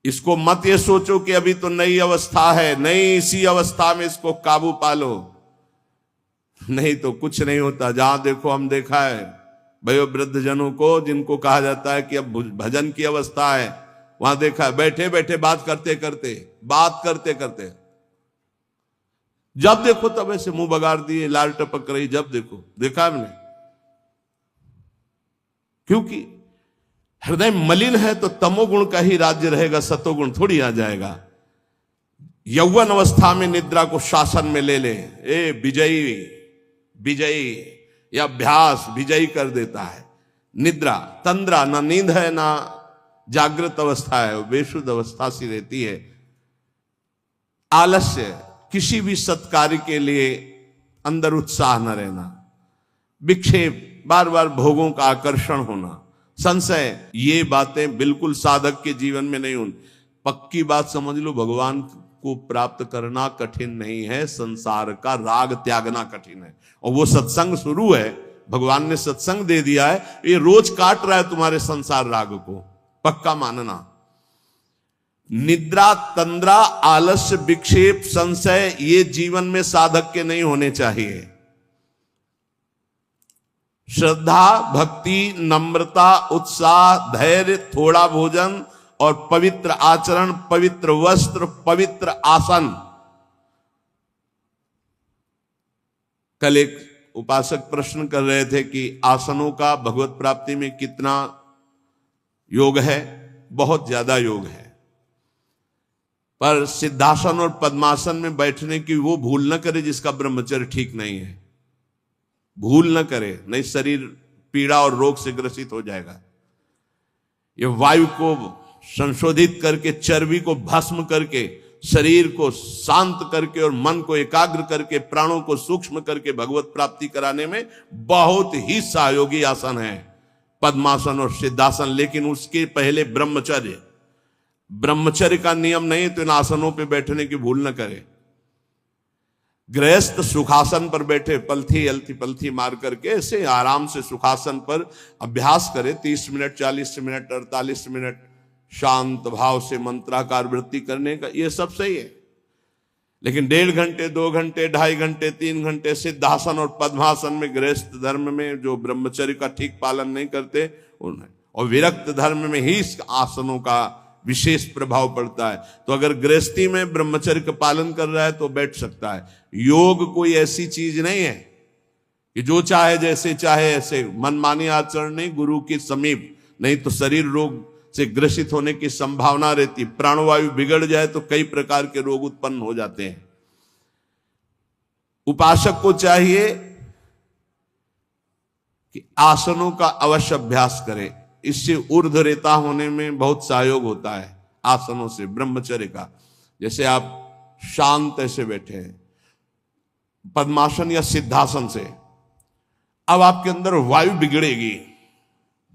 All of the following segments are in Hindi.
इसको मत ये सोचो कि अभी तो नई अवस्था है, नई इसी अवस्था में इसको काबू पालो, नहीं तो कुछ नहीं होता। जहां देखो हम देखा है भयो वृद्ध जनों को, जिनको कहा जाता है कि अब भजन की अवस्था है, वहां देखा है बैठे बैठे बात करते करते जब देखो तब ऐसे मुंह बगाड़ दिए, लाल टपक रही, जब देखो देखा हमने। क्योंकि हृदय मलिन है तो तमोगुण का ही राज्य रहेगा, सतोगुण थोड़ी आ जाएगा। यौवन अवस्था में निद्रा को शासन में ले ले, ए विजयी या अभ्यास विजयी कर देता है। निद्रा तंद्रा, ना नींद है ना जागृत अवस्था है, बेशुद्ध अवस्था सी रहती है। आलस्य, किसी भी सत्कार्य के लिए अंदर उत्साह न रहना, विक्षेप, बार बार भोगों का आकर्षण होना, संशय, ये बातें बिल्कुल साधक के जीवन में नहीं होनी। पक्की बात समझ लो, भगवान को प्राप्त करना कठिन नहीं है, संसार का राग त्यागना कठिन है। और वो सत्संग शुरू है, भगवान ने सत्संग दे दिया है, ये रोज काट रहा है तुम्हारे संसार राग को, पक्का मानना। निद्रा, तंद्रा, आलस्य, विक्षेप, संशय, ये जीवन में साधक के नहीं होने चाहिए। श्रद्धा, भक्ति, नम्रता, उत्साह, धैर्य, थोड़ा भोजन और पवित्र आचरण, पवित्र वस्त्र, पवित्र आसन। कल एक उपासक प्रश्न कर रहे थे कि आसनों का भगवत प्राप्ति में कितना योग है। बहुत ज्यादा योग है, पर सिद्धासन और पद्मासन में बैठने की वो भूल न करे जिसका ब्रह्मचर्य ठीक नहीं है। भूल न करे, नहीं शरीर पीड़ा और रोग से ग्रसित हो जाएगा। ये वायु को संशोधित करके, चर्बी को भस्म करके, शरीर को शांत करके और मन को एकाग्र करके, प्राणों को सूक्ष्म करके भगवत प्राप्ति कराने में बहुत ही सहयोगी आसन है पद्मासन और सिद्धासन। लेकिन उसके पहले ब्रह्मचर्य का नियम नहीं, तो इन आसनों पे बैठने की भूल न करे। गृहस्थ सुखासन पर बैठे, पलथी अलथी पलथी मार करके ऐसे आराम से सुखासन पर अभ्यास करे, 30 मिनट, 40 मिनट, 48 मिनट शांत भाव से मंत्राकार वृत्ति करने का, ये सब सही है। लेकिन 1.5 घंटे, 2 घंटे, 2.5 घंटे, 3 घंटे सिद्धासन और पद्मासन में, गृहस्थ धर्म में जो ब्रह्मचर्य का ठीक पालन नहीं करते उन्हें, और विरक्त धर्म में ही इस आसनों का विशेष प्रभाव पड़ता है। तो अगर गृहस्थी में ब्रह्मचर्य का पालन कर रहा है तो बैठ सकता है। योग कोई ऐसी चीज नहीं है कि जो चाहे जैसे चाहे ऐसे मनमानी आचरण नहीं, गुरु के समीप, नहीं तो शरीर रोग से ग्रसित होने की संभावना रहती। प्राणवायु बिगड़ जाए तो कई प्रकार के रोग उत्पन्न हो जाते हैं। उपासक को चाहिए कि आसनों का अवश्य अभ्यास करे, इससे ऊर्ध्वरेता होने में बहुत सहयोग होता है आसनों से, ब्रह्मचर्य का। जैसे आप शांत ऐसे बैठे हैं पद्मासन या सिद्धासन से, अब आपके अंदर वायु बिगड़ेगी,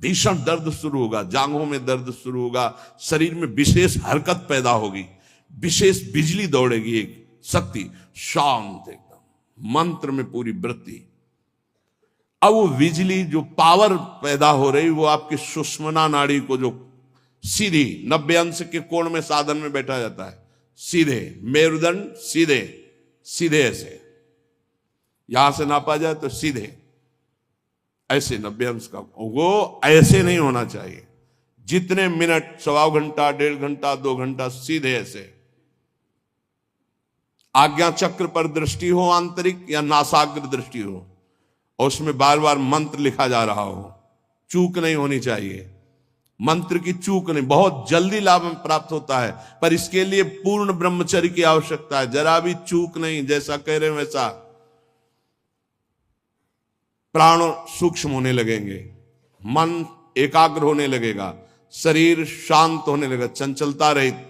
भीषण दर्द शुरू होगा, जांघों में दर्द शुरू होगा, शरीर में विशेष हरकत पैदा होगी, विशेष बिजली दौड़ेगी, एक शक्ति, शांत एकदम, मंत्र में पूरी वृत्ति। अब वो बिजली जो पावर पैदा हो रही, वो आपकी सुषुम्ना नाड़ी को, जो सीधी 90 अंश के कोण में साधन में बैठा जाता है, सीधे मेरुदंड, सीधे सीधे ऐसे, यहां से नापा जाए तो सीधे ऐसे 90 अंश का, वो ऐसे नहीं होना चाहिए। जितने मिनट, 1.25 घंटा, 1.5 घंटा, 2 घंटा, सीधे ऐसे। आज्ञा चक्र पर दृष्टि हो आंतरिक या नासाग्र दृष्टि हो, और उसमें बार बार मंत्र लिखा जा रहा हो, चूक नहीं होनी चाहिए। मंत्र की चूक नहीं, बहुत जल्दी लाभ प्राप्त होता है, पर इसके लिए पूर्ण ब्रह्मचर्य की आवश्यकता है। जरा भी चूक नहीं, जैसा कह रहे हैं वैसा। प्राण सूक्ष्म होने लगेंगे, मन एकाग्र होने लगेगा, शरीर शांत होने लगेगा, चंचलता रहित।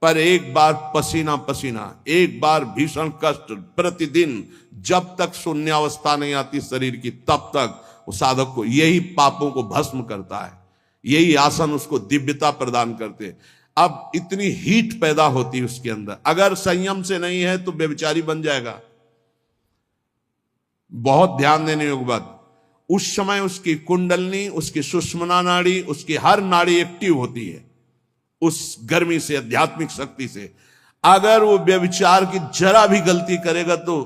पर एक बार पसीना पसीना, एक बार भीषण कष्ट प्रतिदिन, जब तक शून्यावस्था नहीं आती शरीर की, तब तक वो साधक को, यही पापों को भस्म करता है। यही आसन उसको दिव्यता प्रदान करते हैं। अब इतनी हीट पैदा होती है उसके अंदर, अगर संयम से नहीं है तो बेविचारी बन जाएगा। बहुत ध्यान देने योग्य बात, उस समय उसकी कुंडलनी, उसकी सुषुम्ना नाड़ी, उसकी हर नाड़ी एक्टिव होती है, उस गर्मी से, आध्यात्मिक शक्ति से। अगर वो व्यभिचार की जरा भी गलती करेगा तो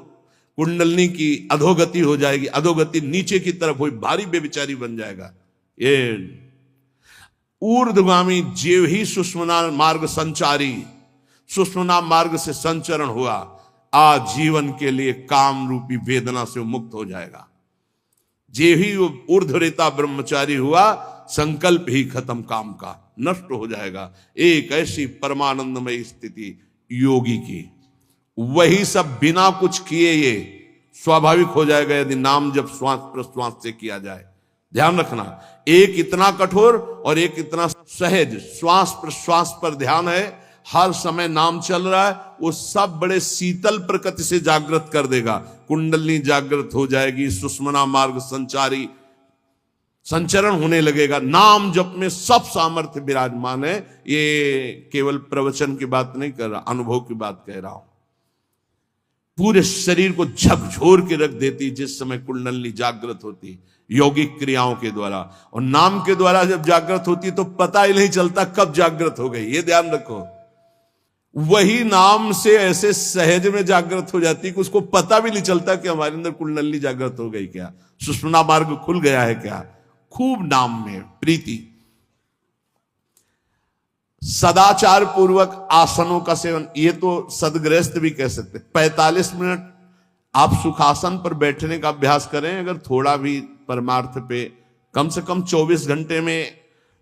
कुंडलनी की अधोगति हो जाएगी, अधोगति नीचे की तरफ हुई, भारी व्यभिचारी बन जाएगा। ये ऊर्ध्वगामी जीव ही सुषुम्ना मार्ग संचारी, सुषुम्ना मार्ग से संचरण हुआ, आजीवन के लिए काम रूपी वेदना से मुक्त हो जाएगा। जे ही वो ऊर्ध्वरेता ब्रह्मचारी हुआ, संकल्प ही खत्म काम का, नष्ट हो जाएगा। एक ऐसी परमानंदमय स्थिति योगी की, वही सब बिना कुछ किए ये स्वाभाविक हो जाएगा यदि नाम जब श्वास प्रश्वास से किया जाए। ध्यान रखना, एक इतना कठोर और एक इतना सहज, श्वास प्रश्वास पर ध्यान है, हर समय नाम चल रहा है, वो सब बड़े शीतल प्रकृति से जागृत कर देगा। कुंडलनी जागृत हो जाएगी, सुषुम्ना मार्ग संचारी संचरण होने लगेगा। नाम जप में सब सामर्थ्य विराजमान है। ये केवल प्रवचन की बात नहीं कर रहा, अनुभव की बात कह रहा हूं। पूरे शरीर को झकझोर के रख देती जिस समय कुंडलनी जागृत होती, यौगिक क्रियाओं के द्वारा। और नाम के द्वारा जब जागृत होती तो पता ही नहीं चलता कब जागृत हो गई, ये ध्यान रखो। वही नाम से ऐसे सहज में जागृत हो जाती कि उसको पता भी नहीं चलता कि हमारे अंदर कुंडलनी जागृत हो गई क्या, सुषुम्ना मार्ग खुल गया है क्या। खूब नाम में प्रीति। सदाचार पूर्वक आसनों का सेवन, ये तो सदगृहस्थ भी कह सकते। 45 मिनट आप सुखासन पर बैठने का अभ्यास करें। अगर थोड़ा भी परमार्थ पे, कम से कम 24 घंटे में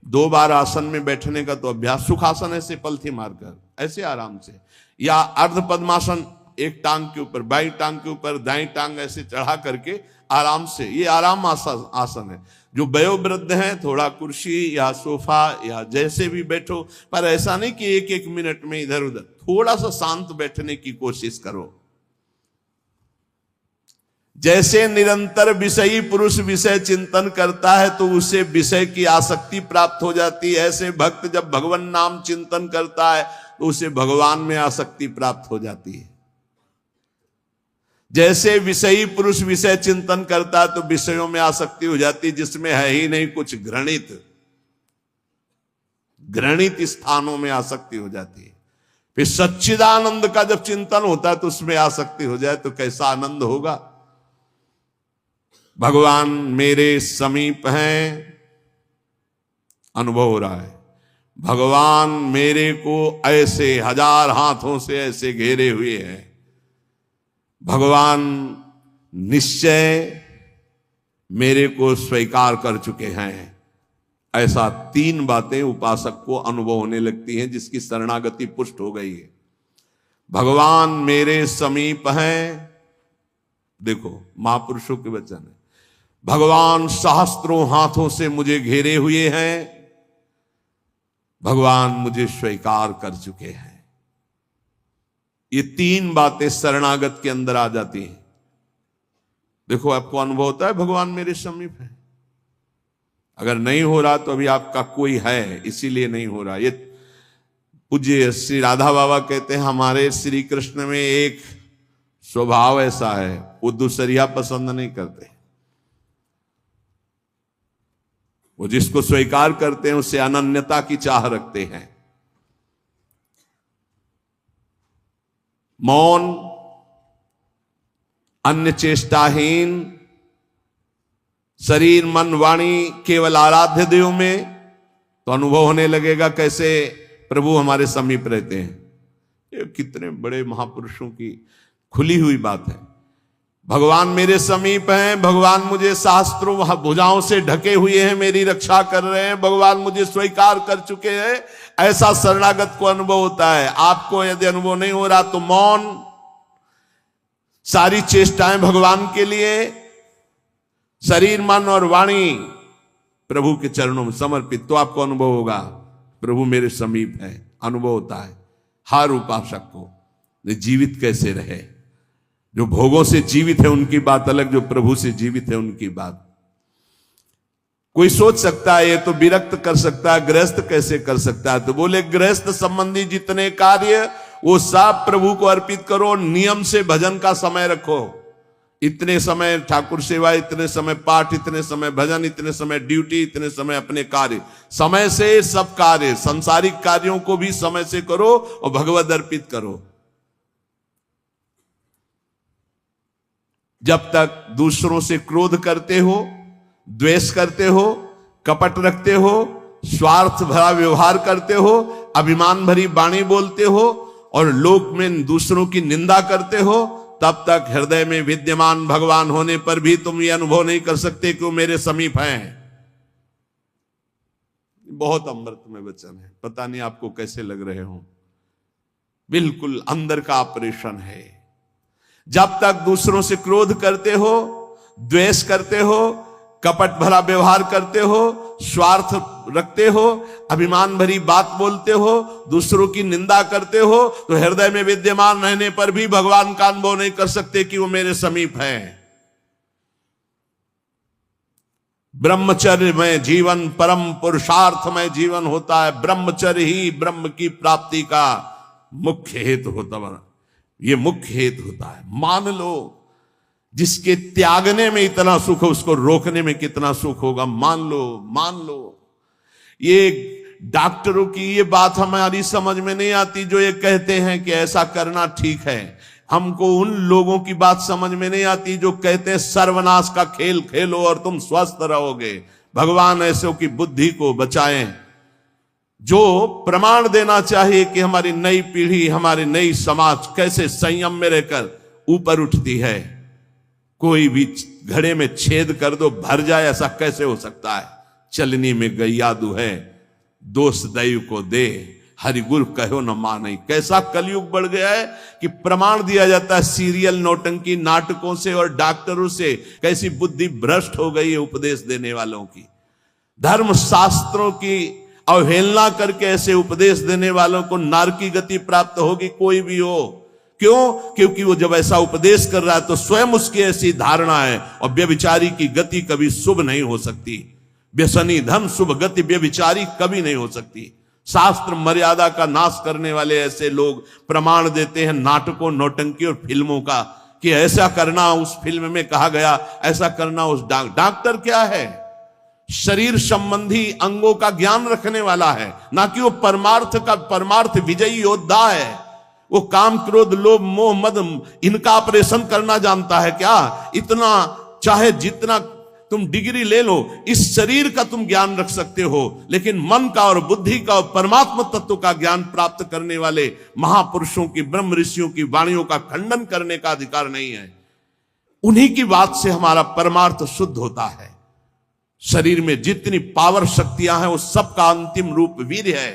2 बार आसन में बैठने का तो अभ्यास। सुखासन ऐसे पलथी मारकर ऐसे आराम से, या अर्ध पद्मासन, एक टांग के ऊपर, बाई टांग के ऊपर दाई टांग ऐसे चढ़ा करके आराम से, ये आराम आसन है। जो वयोवृद्ध हैं थोड़ा कुर्सी या सोफा या जैसे भी बैठो, पर ऐसा नहीं कि एक एक मिनट में इधर उधर, थोड़ा सा शांत बैठने की कोशिश करो। जैसे निरंतर विषयी पुरुष विषय चिंतन करता है तो उसे विषय की आसक्ति प्राप्त हो जाती है, ऐसे भक्त जब भगवान नाम चिंतन करता है तो उसे भगवान में आसक्ति प्राप्त हो जाती है। जैसे विषयी पुरुष विषय चिंतन करता है तो विषयों में आसक्ति हो जाती है जिसमें है ही नहीं कुछ, घृणित स्थानों में आसक्ति हो जाती है। फिर सच्चिदानंद का जब चिंतन होता है तो उसमें आसक्ति हो जाए तो कैसा आनंद होगा। भगवान मेरे समीप हैं, अनुभव हो रहा है। भगवान मेरे को ऐसे 1000 हाथों से ऐसे घेरे हुए हैं। भगवान निश्चय मेरे को स्वीकार कर चुके हैं। ऐसा 3 बातें उपासक को अनुभव होने लगती हैं जिसकी शरणागति पुष्ट हो गई है। भगवान मेरे समीप हैं, देखो महापुरुषों के वचन है। भगवान सहस्त्रों हाथों से मुझे घेरे हुए हैं, भगवान मुझे स्वीकार कर चुके हैं। ये 3 बातें शरणागत के अंदर आ जाती हैं। देखो आपको अनुभव होता है भगवान मेरे समीप है। अगर नहीं हो रहा तो अभी आपका कोई है, इसीलिए नहीं हो रहा। ये पूज्य श्री राधा बाबा कहते हैं हमारे श्री कृष्ण में एक स्वभाव ऐसा है, वो दूसरिया पसंद नहीं करते। वो जिसको स्वीकार करते हैं उससे अनन्यता की चाह रखते हैं। मौन, अन्य चेष्टाहीन, शरीर मन वाणी केवल आराध्य देव में, तो अनुभव होने लगेगा कैसे प्रभु हमारे समीप रहते हैं। ये कितने बड़े महापुरुषों की खुली हुई बात है। भगवान मेरे समीप हैं, भगवान मुझे शास्त्रों भुजाओं से ढके हुए हैं, मेरी रक्षा कर रहे हैं, भगवान मुझे स्वीकार कर चुके हैं। ऐसा शरणागत को अनुभव होता है। आपको यदि अनुभव नहीं हो रहा तो मौन, सारी चेष्टाएं भगवान के लिए, शरीर मन और वाणी प्रभु के चरणों में समर्पित, तो आपको अनुभव होगा प्रभु मेरे समीप है। अनुभव होता है हर उपासक को। जीवित कैसे रहे, जो भोगों से जीवित है उनकी बात अलग, जो प्रभु से जीवित है उनकी बात। कोई सोच सकता है ये तो विरक्त कर सकता है, गृहस्थ कैसे कर सकता है, तो बोले गृहस्थ संबंधी जितने कार्य वो सब प्रभु को अर्पित करो, नियम से भजन का समय रखो। इतने समय ठाकुर सेवा, इतने समय पाठ, इतने समय भजन, इतने समय ड्यूटी, इतने समय अपने कार्य। समय से सब कार्य, सांसारिक कार्यों को भी समय से करो और भगवत अर्पित करो। जब तक दूसरों से क्रोध करते हो, द्वेष करते हो, कपट रखते हो, स्वार्थ भरा व्यवहार करते हो, अभिमान भरी वाणी बोलते हो और लोक में दूसरों की निंदा करते हो, तब तक हृदय में विद्यमान भगवान होने पर भी तुम ये अनुभव नहीं कर सकते कि वो मेरे समीप हैं। बहुत अमृत में वचन है, पता नहीं आपको कैसे लग रहे हो, बिल्कुल अंदर का ऑपरेशन है। जब तक दूसरों से क्रोध करते हो, द्वेष करते हो, कपट भरा व्यवहार करते हो, स्वार्थ रखते हो, अभिमान भरी बात बोलते हो, दूसरों की निंदा करते हो, तो हृदय में विद्यमान रहने पर भी भगवान का अनुभव नहीं कर सकते कि वो मेरे समीप हैं। ब्रह्मचर्य में जीवन परम पुरुषार्थ में जीवन होता है। ब्रह्मचर्य ही ब्रह्म की प्राप्ति का मुख्य हेतु होता है। ये मुख्य हेतु होता है। मान लो जिसके त्यागने में इतना सुख है, उसको रोकने में कितना सुख होगा। मान लो ये डॉक्टरों की ये बात हमारी समझ में नहीं आती जो ये कहते हैं कि ऐसा करना ठीक है। हमको उन लोगों की बात समझ में नहीं आती जो कहते हैं सर्वनाश का खेल खेलो और तुम स्वस्थ रहोगे। भगवान ऐसों की बुद्धि को बचाएं जो प्रमाण देना चाहिए कि हमारी नई पीढ़ी, हमारी नई समाज कैसे संयम में रहकर ऊपर उठती है। कोई भी घड़े में छेद कर दो भर जाए, ऐसा कैसे हो सकता है। चलनी में गैयादू है, दोष दैव को दे, हरि गुरु कहो न माने। कैसा कलयुग बढ़ गया है कि प्रमाण दिया जाता है सीरियल नौटंकी नाटकों से और डॉक्टरों से। कैसी बुद्धि भ्रष्ट हो गई है उपदेश देने वालों की। धर्म शास्त्रों की अवहेलना करके ऐसे उपदेश देने वालों को नरकी गति प्राप्त होगी, कोई भी हो। क्यों? क्योंकि वो जब ऐसा उपदेश कर रहा है तो स्वयं उसकी ऐसी धारणा है। और व्यभिचारी की गति कभी शुभ नहीं हो सकती। व्यसनी धन शुभ गति व्यभिचारी कभी नहीं हो सकती। शास्त्र मर्यादा का नाश करने वाले ऐसे लोग प्रमाण देते हैं नाटकों, नौटंकी और फिल्मों का कि ऐसा करना उस फिल्म में कहा गया, ऐसा करना उस डॉक्टर क्या है? शरीर संबंधी अंगों का ज्ञान रखने वाला है, ना कि वो परमार्थ विजयी योद्धा है। वो काम, क्रोध, लोभ, मोह, मद इनका ऑपरेशन करना जानता है क्या? इतना चाहे जितना तुम डिग्री ले लो, इस शरीर का तुम ज्ञान रख सकते हो, लेकिन मन का और बुद्धि का और परमात्मा तत्व का ज्ञान प्राप्त करने वाले महापुरुषों की, ब्रह्म ऋषियों की वाणियों का खंडन करने का अधिकार नहीं है। उन्हीं की बात से हमारा परमार्थ शुद्ध होता है। शरीर में जितनी पावर शक्तियां हैं वो सबका अंतिम रूप वीर है।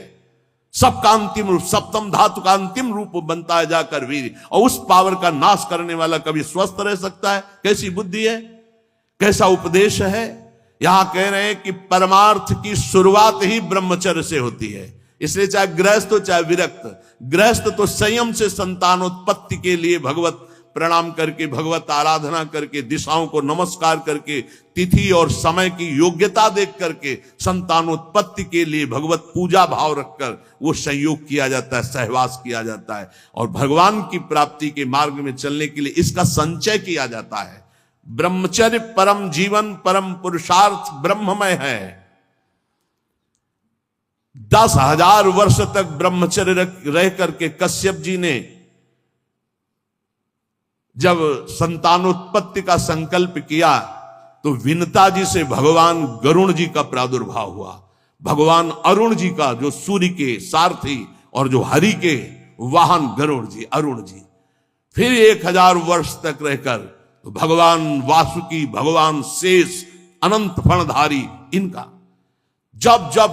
सबका अंतिम रूप, सप्तम धातु का अंतिम रूप बनता है जाकर वीर। और उस पावर का नाश करने वाला कभी स्वस्थ रह सकता है? कैसी बुद्धि है, कैसा उपदेश है। यहां कह रहे हैं कि परमार्थ की शुरुआत ही ब्रह्मचर्य से होती है। इसलिए चाहे गृहस्थ हो चाहे विरक्त, गृहस्थ तो संयम से संतानोत्पत्ति के लिए भगवत प्रणाम करके, भगवत आराधना करके, दिशाओं को नमस्कार करके, तिथि और समय की योग्यता देख करके संतानोत्पत्ति के लिए भगवत पूजा भाव रखकर वो संयोग किया जाता है, सहवास किया जाता है। और भगवान की प्राप्ति के मार्ग में चलने के लिए इसका संचय किया जाता है। ब्रह्मचर्य परम जीवन, परम पुरुषार्थ ब्रह्ममय है। 10,000 वर्ष तक ब्रह्मचर्य रह करके कश्यप जी ने जब संतानोत्पत्ति का संकल्प किया तो विनता जी से भगवान गरुण जी का प्रादुर्भाव हुआ। भगवान अरुण जी का, जो सूर्य के सारथी और जो हरि के वाहन गरुण जी, अरुण जी। फिर 1000 वर्ष तक रहकर भगवान वासुकी, भगवान शेष, अनंत फणधारी, इनका जब जब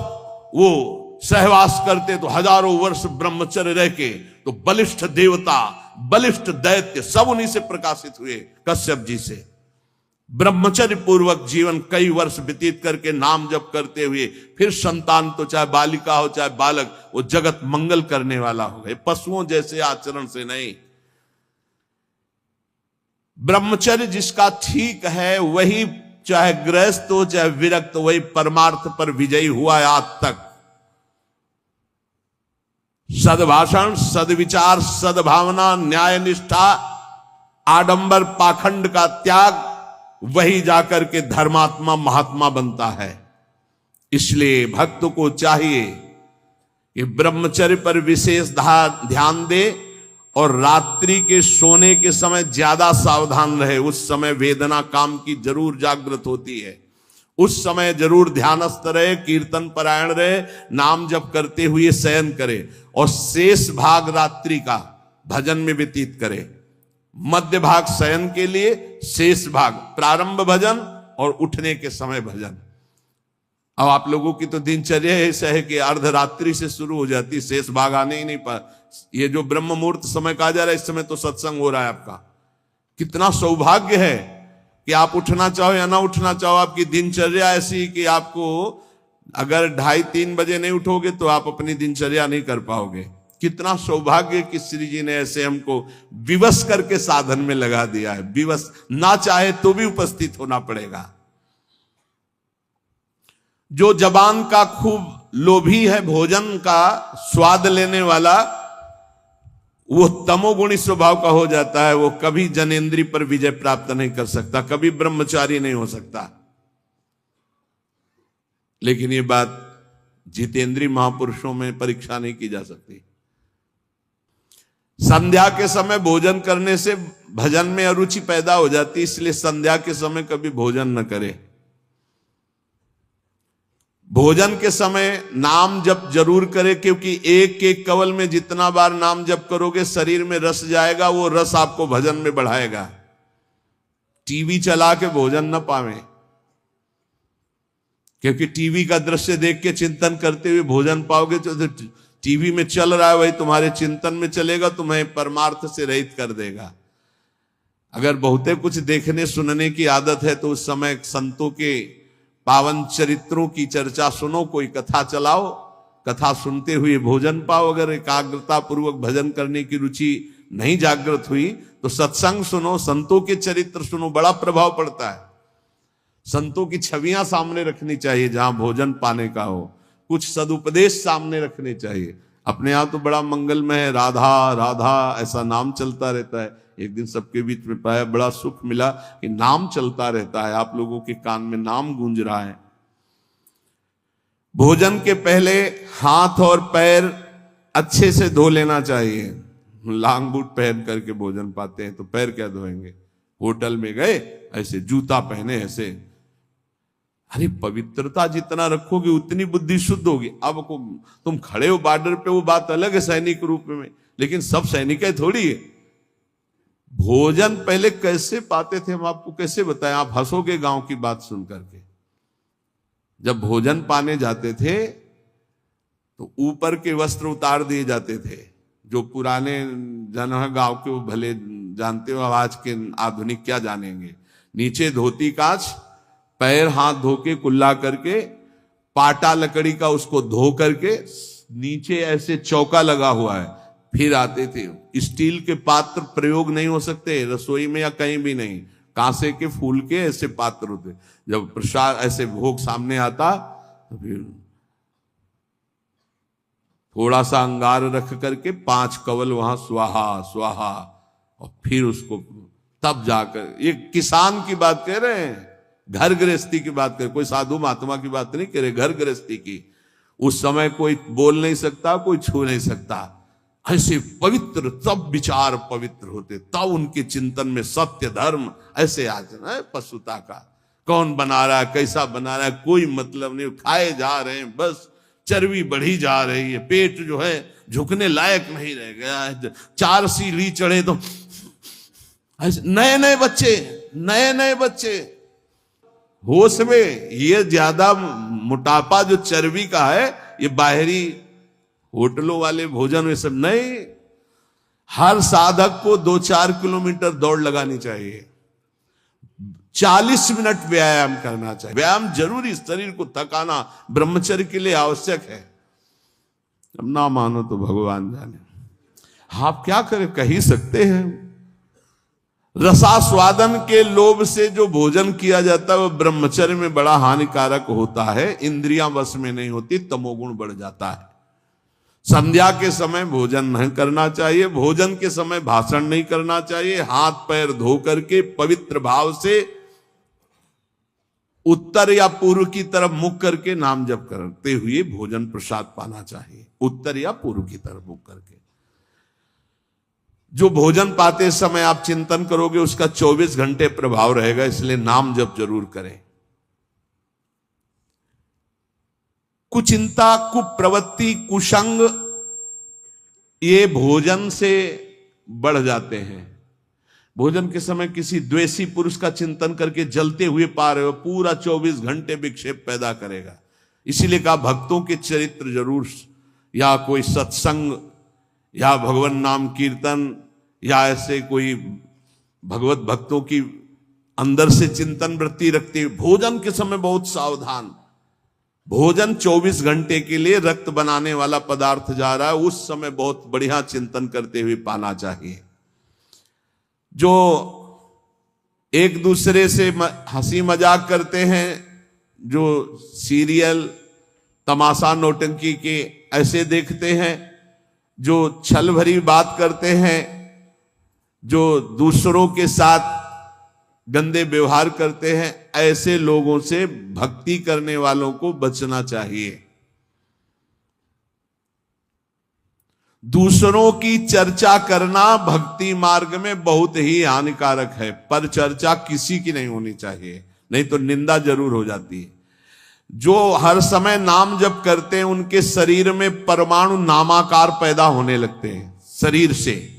वो सहवास करते तो हजारों वर्ष ब्रह्मचर्य रह के तो बलिष्ठ देवता, बलिष्ठ दैत्य सब उन्हीं से प्रकाशित हुए, कश्यप जी से। ब्रह्मचर्य पूर्वक जीवन कई वर्ष व्यतीत करके नाम जप करते हुए फिर संतान, तो चाहे बालिका हो चाहे बालक, वो जगत मंगल करने वाला हो गए, पशुओं जैसे आचरण से नहीं। ब्रह्मचर्य जिसका ठीक है वही, चाहे गृहस्थ हो चाहे विरक्त, वही परमार्थ पर विजयी हुआ है आज तक। सद्भाषण, सद्विचार, सद्भावना, न्याय निष्ठा, आडंबर पाखंड का त्याग, वही जाकर के धर्मात्मा महात्मा बनता है। इसलिए भक्त को चाहिए कि ब्रह्मचर्य पर विशेष ध्यान दे और रात्रि के सोने के समय ज्यादा सावधान रहे। उस समय वेदना काम की जरूर जागृत होती है, उस समय जरूर ध्यानस्थ रहे, कीर्तन परायण रहे, नाम जप करते हुए शयन करे और शेष भाग रात्रि का भजन में व्यतीत करे। मध्य भाग शयन के लिए, शेष भाग प्रारंभ भजन और उठने के समय भजन। अब आप लोगों की तो दिनचर्या ऐसा है कि अर्धरात्रि से शुरू हो जाती, शेष भाग आने ही नहीं पा। ये जो ब्रह्म मुहूर्त समय कहा जा रहा है, इस समय तो सत्संग हो रहा है आपका। कितना सौभाग्य है कि आप उठना चाहो या ना उठना चाहो, आपकी दिनचर्या ऐसी कि आपको अगर 2:30-3 बजे नहीं उठोगे तो आप अपनी दिनचर्या नहीं कर पाओगे। कितना सौभाग्य कि श्री जी ने ऐसे हमको विवश करके साधन में लगा दिया है। विवश ना चाहे तो भी उपस्थित होना पड़ेगा। जो जबान का खूब लोभी है, भोजन का स्वाद लेने वाला, वो तमोगुणी स्वभाव का हो जाता है। वो कभी जनेंद्री पर विजय प्राप्त नहीं कर सकता, कभी ब्रह्मचारी नहीं हो सकता। लेकिन ये बात जितेंद्रीय महापुरुषों में परीक्षा नहीं की जा सकती। संध्या के समय भोजन करने से भजन में अरुचि पैदा हो जाती, इसलिए संध्या के समय कभी भोजन न करे। भोजन के समय नाम जप जरूर करे, क्योंकि एक एक कवल में जितना बार नाम जप करोगे शरीर में रस जाएगा, वो रस आपको भजन में बढ़ाएगा। टीवी चला के भोजन न पावे, क्योंकि टीवी का दृश्य देख के चिंतन करते हुए भोजन पाओगे तो टीवी में चल रहा है वही तुम्हारे चिंतन में चलेगा, तुम्हें परमार्थ से रहित कर देगा। अगर बहुते कुछ देखने सुनने की आदत है तो उस समय संतों के पावन चरित्रों की चर्चा सुनो, कोई कथा चलाओ, कथा सुनते हुए भोजन पाओ। अगर एकाग्रता पूर्वक भजन करने की रुचि नहीं जागृत हुई तो सत्संग सुनो, संतों के चरित्र सुनो, बड़ा प्रभाव पड़ता है। संतों की छवियां सामने रखनी चाहिए जहां भोजन पाने का हो, कुछ सदुपदेश सामने रखने चाहिए। अपने यहां तो बड़ा मंगलमय है, राधा राधा ऐसा नाम चलता रहता है। एक दिन सबके बीच में पाया, बड़ा सुख मिला कि नाम चलता रहता है, आप लोगों के कान में नाम गूंज रहा है। भोजन के पहले हाथ और पैर अच्छे से धो लेना चाहिए। लांग बूट पहन करके भोजन पाते हैं तो पैर क्या धोएंगे। होटल में गए ऐसे जूता पहने ऐसे, अरे पवित्रता जितना रखोगे उतनी बुद्धि शुद्ध होगी। अब तुम खड़े हो बॉर्डर पे, वो बात अलग है सैनिक रूप में, लेकिन सब सैनिक थोड़ी है। भोजन पहले कैसे पाते थे हम आपको कैसे बताएं, आप हंसोगे गांव की बात सुन करके। जब भोजन पाने जाते थे तो ऊपर के वस्त्र उतार दिए जाते थे। जो पुराने जन है गांव के वो भले जानते हो, आज के आधुनिक क्या जानेंगे। नीचे धोती कांच, पैर हाथ धो के कुल्ला करके, पाटा लकड़ी का उसको धो करके, नीचे ऐसे चौका लगा हुआ है, फिर आते थे। स्टील के पात्र प्रयोग नहीं हो सकते रसोई में या कहीं भी नहीं, कांसे के फूल के ऐसे पात्र होते। जब प्रसाद ऐसे भोग सामने आता तो फिर थोड़ा सा अंगार रख करके 5 कवल वहां स्वाहा स्वाहा, और फिर उसको तब जाकर, ये किसान की बात कह रहे हैं, घर गृहस्थी की बात कर, कोई साधु महात्मा की बात नहीं कह रहे, घर गृहस्थी की। उस समय कोई बोल नहीं सकता, कोई छू नहीं सकता। ऐसे पवित्र, तब विचार पवित्र होते, तब उनके चिंतन में सत्य धर्म ऐसे आ जाना है। पशुता का कौन बना रहा है, कैसा बना रहा है, कोई मतलब नहीं, खाए जा रहे हैं, बस चर्बी बढ़ी जा रही है, पेट जो है झुकने लायक नहीं रह गया है। 4 सीढ़ी चढ़े तो ऐसे नए नए बच्चे होश में। ये ज्यादा मोटापा जो चर्बी का है, ये बाहरी होटलों वाले भोजन में सब नहीं। हर साधक को 2-4 किलोमीटर दौड़ लगानी चाहिए, 40 मिनट व्यायाम करना चाहिए। व्यायाम जरूरी, शरीर को थकाना ब्रह्मचर्य के लिए आवश्यक है। अब ना मानो तो भगवान जाने, आप क्या करें, कह ही सकते हैं। रसास्वादन के लोभ से जो भोजन किया जाता है वो ब्रह्मचर्य में बड़ा हानिकारक होता है। इंद्रियां वश में नहीं होती, तमोगुण बढ़ जाता है। संध्या के समय भोजन नहीं करना चाहिए, भोजन के समय भाषण नहीं करना चाहिए, हाथ पैर धो करके पवित्र भाव से उत्तर या पूर्व की तरफ मुख करके नाम जप करते हुए भोजन प्रसाद पाना चाहिए। उत्तर या पूर्व की तरफ मुख करके जो भोजन पाते समय आप चिंतन करोगे उसका 24 घंटे प्रभाव रहेगा, इसलिए नाम जप जरूर करें। कुचिंता, कुप्रवृत्ति, कुसंग ये भोजन से बढ़ जाते हैं। भोजन के समय किसी द्वेषी पुरुष का चिंतन करके जलते हुए पा रहे हो, पूरा 24 घंटे विक्षेप पैदा करेगा। इसीलिए कहा भक्तों के चरित्र जरूर, या कोई सत्संग या भगवान नाम कीर्तन या ऐसे कोई भगवत भक्तों की अंदर से चिंतन वृत्ति रखते हुए भोजन के समय बहुत सावधान। भोजन 24 घंटे के लिए रक्त बनाने वाला पदार्थ जा रहा है, उस समय बहुत बढ़िया चिंतन करते हुए पाना चाहिए। जो एक दूसरे से हंसी मजाक करते हैं, जो सीरियल तमाशा नौटंकी के ऐसे देखते हैं, जो छल भरी बात करते हैं, जो दूसरों के साथ गंदे व्यवहार करते हैं, ऐसे लोगों से भक्ति करने वालों को बचना चाहिए। दूसरों की चर्चा करना भक्ति मार्ग में बहुत ही हानिकारक है, पर चर्चा किसी की नहीं होनी चाहिए, नहीं तो निंदा जरूर हो जाती है। जो हर समय नाम जप करते हैं उनके शरीर में परमाणु नामाकार पैदा होने लगते हैं शरीर से।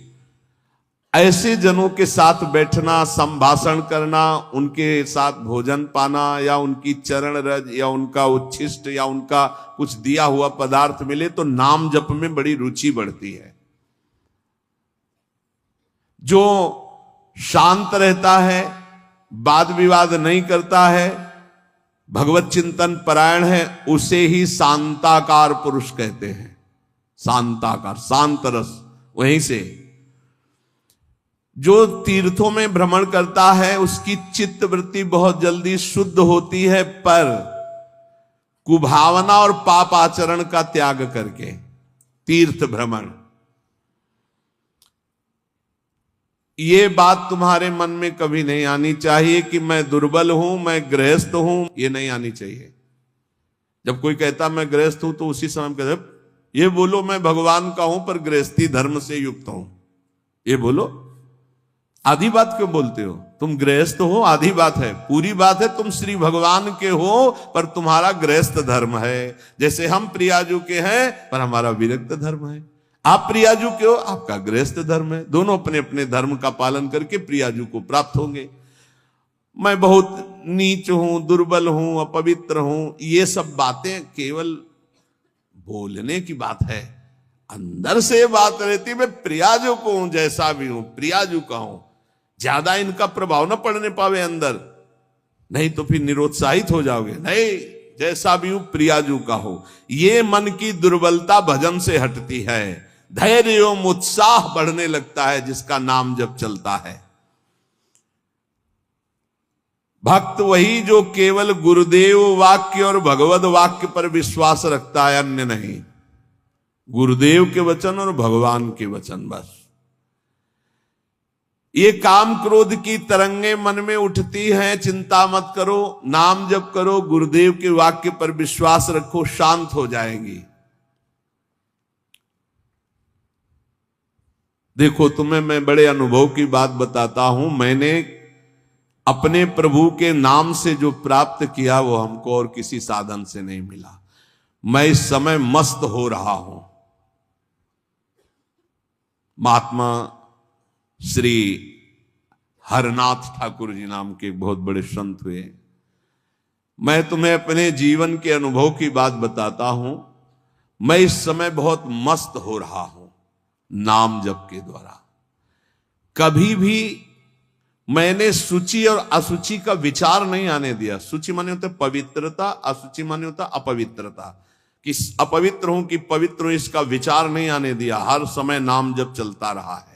ऐसे जनों के साथ बैठना, संभाषण करना, उनके साथ भोजन पाना या उनकी चरण रज या उनका उच्छिष्ट या उनका कुछ दिया हुआ पदार्थ मिले तो नाम जप में बड़ी रुचि बढ़ती है। जो शांत रहता है, वाद विवाद नहीं करता है, भगवत चिंतन परायण है, उसे ही शांताकार पुरुष कहते हैं। शांताकार, शांत रस। वहीं से जो तीर्थों में भ्रमण करता है उसकी चित्त वृत्ति बहुत जल्दी शुद्ध होती है, पर कुभावना और पाप आचरण का त्याग करके तीर्थ भ्रमण। ये बात तुम्हारे मन में कभी नहीं आनी चाहिए कि मैं दुर्बल हूं, मैं गृहस्थ हूं, ये नहीं आनी चाहिए। जब कोई कहता मैं गृहस्थ हूं तो उसी समय कहते ये बोलो मैं भगवान का हूं पर गृहस्थी धर्म से युक्त हूं, ये बोलो। आधी बात क्यों बोलते हो? तुम गृहस्थ हो, आधी बात है। पूरी बात है तुम श्री भगवान के हो पर तुम्हारा गृहस्थ धर्म है। जैसे हम प्रियाजू के हैं पर हमारा विरक्त धर्म है। आप प्रियाजू के हो, आपका गृहस्थ धर्म है। दोनों अपने अपने धर्म का पालन करके प्रियाजू को प्राप्त होंगे। मैं बहुत नीच हूं, दुर्बल हूं, अपवित्र हूं, ये सब बातें केवल बोलने की बात है। अंदर से बात रहती मैं प्रियाजू को हूं, जैसा भी हूं प्रियाजू का हूं। ज्यादा इनका प्रभाव न पड़ने पावे अंदर, नहीं तो फिर निरुत्साहित हो जाओगे। नहीं, जैसा भी हूं प्रियाजू का हो। ये मन की दुर्बलता भजन से हटती है, धैर्य एवं उत्साह बढ़ने लगता है जिसका नाम जब चलता है। भक्त वही जो केवल गुरुदेव वाक्य और भगवत वाक्य पर विश्वास रखता है, अन्य नहीं। गुरुदेव के वचन और भगवान के वचन बस। ये काम क्रोध की तरंगे मन में उठती हैं, चिंता मत करो, नाम जप करो, गुरुदेव के वाक्य पर विश्वास रखो, शांत हो जाएंगी। देखो तुम्हें मैं बड़े अनुभव की बात बताता हूं। मैंने अपने प्रभु के नाम से जो प्राप्त किया वो हमको और किसी साधन से नहीं मिला। मैं इस समय मस्त हो रहा हूं। महात्मा श्री हरनाथ ठाकुर जी नाम के एक बहुत बड़े संत हुए। मैं तुम्हें अपने जीवन के अनुभव की बात बताता हूं। मैं इस समय बहुत मस्त हो रहा हूं नाम जप के द्वारा। कभी भी मैंने सूचि और असुचि का विचार नहीं आने दिया। सूचि माने होता है पवित्रता, असुचि माने होता अपवित्रता। कि अपवित्र हूं कि पवित्र हूं इसका विचार नहीं आने दिया। हर समय नाम जप चलता रहा है।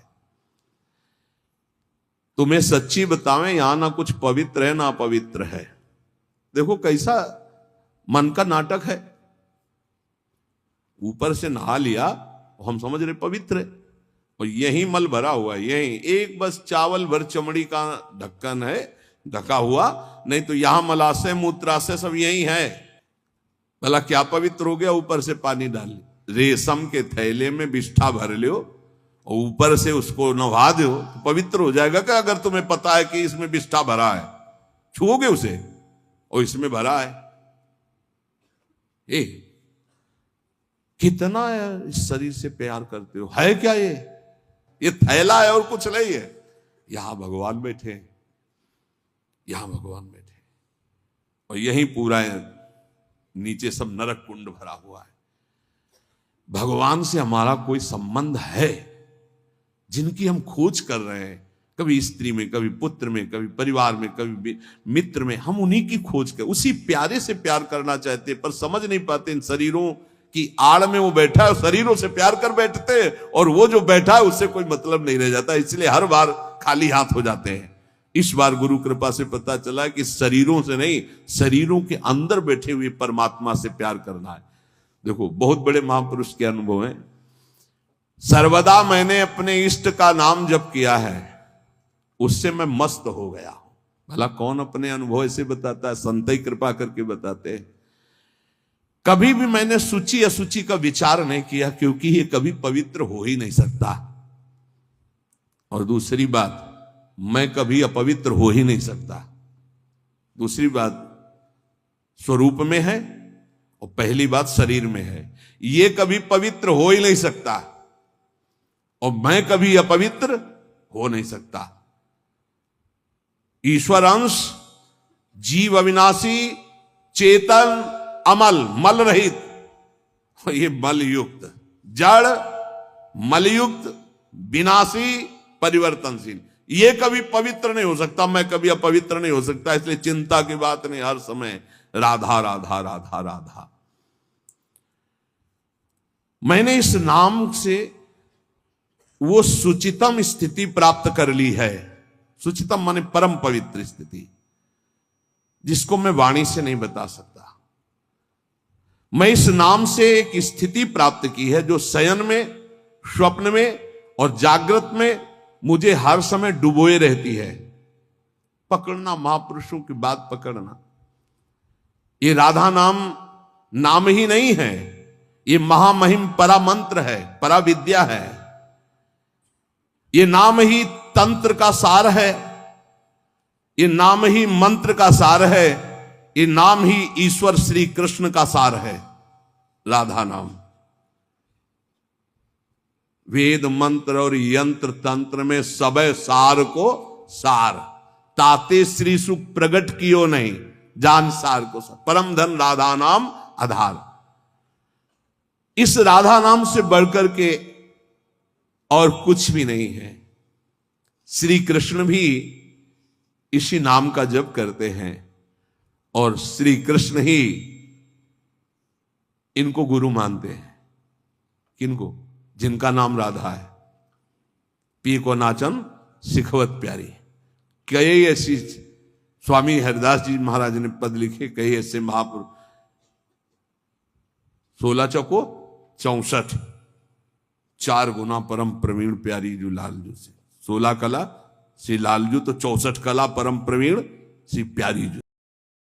तुम्हें सच्ची बतावें, यहां ना कुछ पवित्र है ना अपवित्र है। देखो कैसा मन का नाटक है। ऊपर से नहा लिया, हम समझ रहे पवित्र है, और यही मल भरा हुआ है, यही एक बस चावल भर चमड़ी का ढक्कन है ढका हुआ, नहीं तो यहां मलाशय मूत्राशय सब यही है। भला क्या पवित्र हो गया? ऊपर से पानी डाल लिया, रेशम के थैले में बिष्ठा भर लियो और ऊपर से उसको नहा दो तो पवित्र हो जाएगा क्या? अगर तुम्हें पता है कि इसमें बिष्ठा भरा है, छुओगे उसे और इसमें भरा है। कितना है इस शरीर से प्यार करते हो, है क्या ये थैला है और कुछ नहीं है। यहां भगवान बैठे, यहां भगवान बैठे, और यही पूरा है, नीचे सब नरक कुंड भरा हुआ है। भगवान से हमारा कोई संबंध है जिनकी हम खोज कर रहे हैं, कभी स्त्री में, कभी पुत्र में, कभी परिवार में, कभी मित्र में, हम उन्हीं की खोज कर, उसी प्यारे से प्यार करना चाहते हैं, पर समझ नहीं पाते इन शरीरों की आड़ में वो बैठा है, शरीरों से प्यार कर बैठते हैं, और वो जो बैठा है उससे कोई मतलब नहीं रह जाता, इसलिए हर बार खाली हाथ हो जाते हैं। इस बार गुरु कृपा से पता चला कि शरीरों से नहीं, शरीरों के अंदर बैठे हुए परमात्मा से प्यार करना है। देखो, बहुत बड़े महापुरुष के अनुभव हैं। सर्वदा मैंने अपने इष्ट का नाम जप किया है, उससे मैं मस्त हो गया हूं। भला कौन अपने अनुभव ऐसे बताता है? संत ही कृपा करके बताते हैं। कभी भी मैंने सूची असूची का विचार नहीं किया, क्योंकि ये कभी पवित्र हो ही नहीं सकता। और दूसरी बात, मैं कभी अपवित्र हो ही नहीं सकता। दूसरी बात, स्वरूप में है, और पहली बात शरीर में है, ये कभी पवित्र हो ही नहीं सकता, और मैं कभी अपवित्र हो नहीं सकता। ईश्वर अंश, जीव अविनाशी, चेतन, अमल, मल रहित, ये मल युक्त, जड़, मलयुक्त, विनाशी, परिवर्तनशील, ये कभी पवित्र नहीं हो सकता, मैं कभी अपवित्र नहीं हो सकता। इसलिए चिंता की बात नहीं, हर समय राधा राधा राधा राधा। मैंने इस नाम से वो सुचितम स्थिति प्राप्त कर ली है। सुचितम माने परम पवित्र स्थिति, जिसको मैं वाणी से नहीं बता सकता। मैं इस नाम से एक स्थिति प्राप्त की है जो शयन में, स्वप्न में और जागृत में मुझे हर समय डुबोए रहती है। पकड़ना, महापुरुषों की बात पकड़ना। ये राधा नाम नाम ही नहीं है, ये महामहिम परा मंत्र है, परा विद्या है। ये नाम ही तंत्र का सार है, ये नाम ही मंत्र का सार है, ये नाम ही ईश्वर श्री कृष्ण का सार है। राधा नाम वेद मंत्र और यंत्र तंत्र में सब सार को सार, ताते श्री सुख प्रगट कियो नहीं, जान सार को सार। परम धन राधा नाम आधार। इस राधा नाम से बढ़कर के और कुछ भी नहीं है। श्री कृष्ण भी इसी नाम का जप करते हैं, और श्री कृष्ण ही इनको गुरु मानते हैं। किनको? जिनका नाम राधा है। पी को नाचन सिखवत प्यारी। कई ऐसी, स्वामी हरिदास जी महाराज ने पद लिखे, कई ऐसे महापुरुष। 16 चौको 64, 4 गुना परम प्रवीण प्यारी जो लालजू से। 16 कला श्री लालजू, तो 64 कला परम प्रवीण श्री प्यारी जू।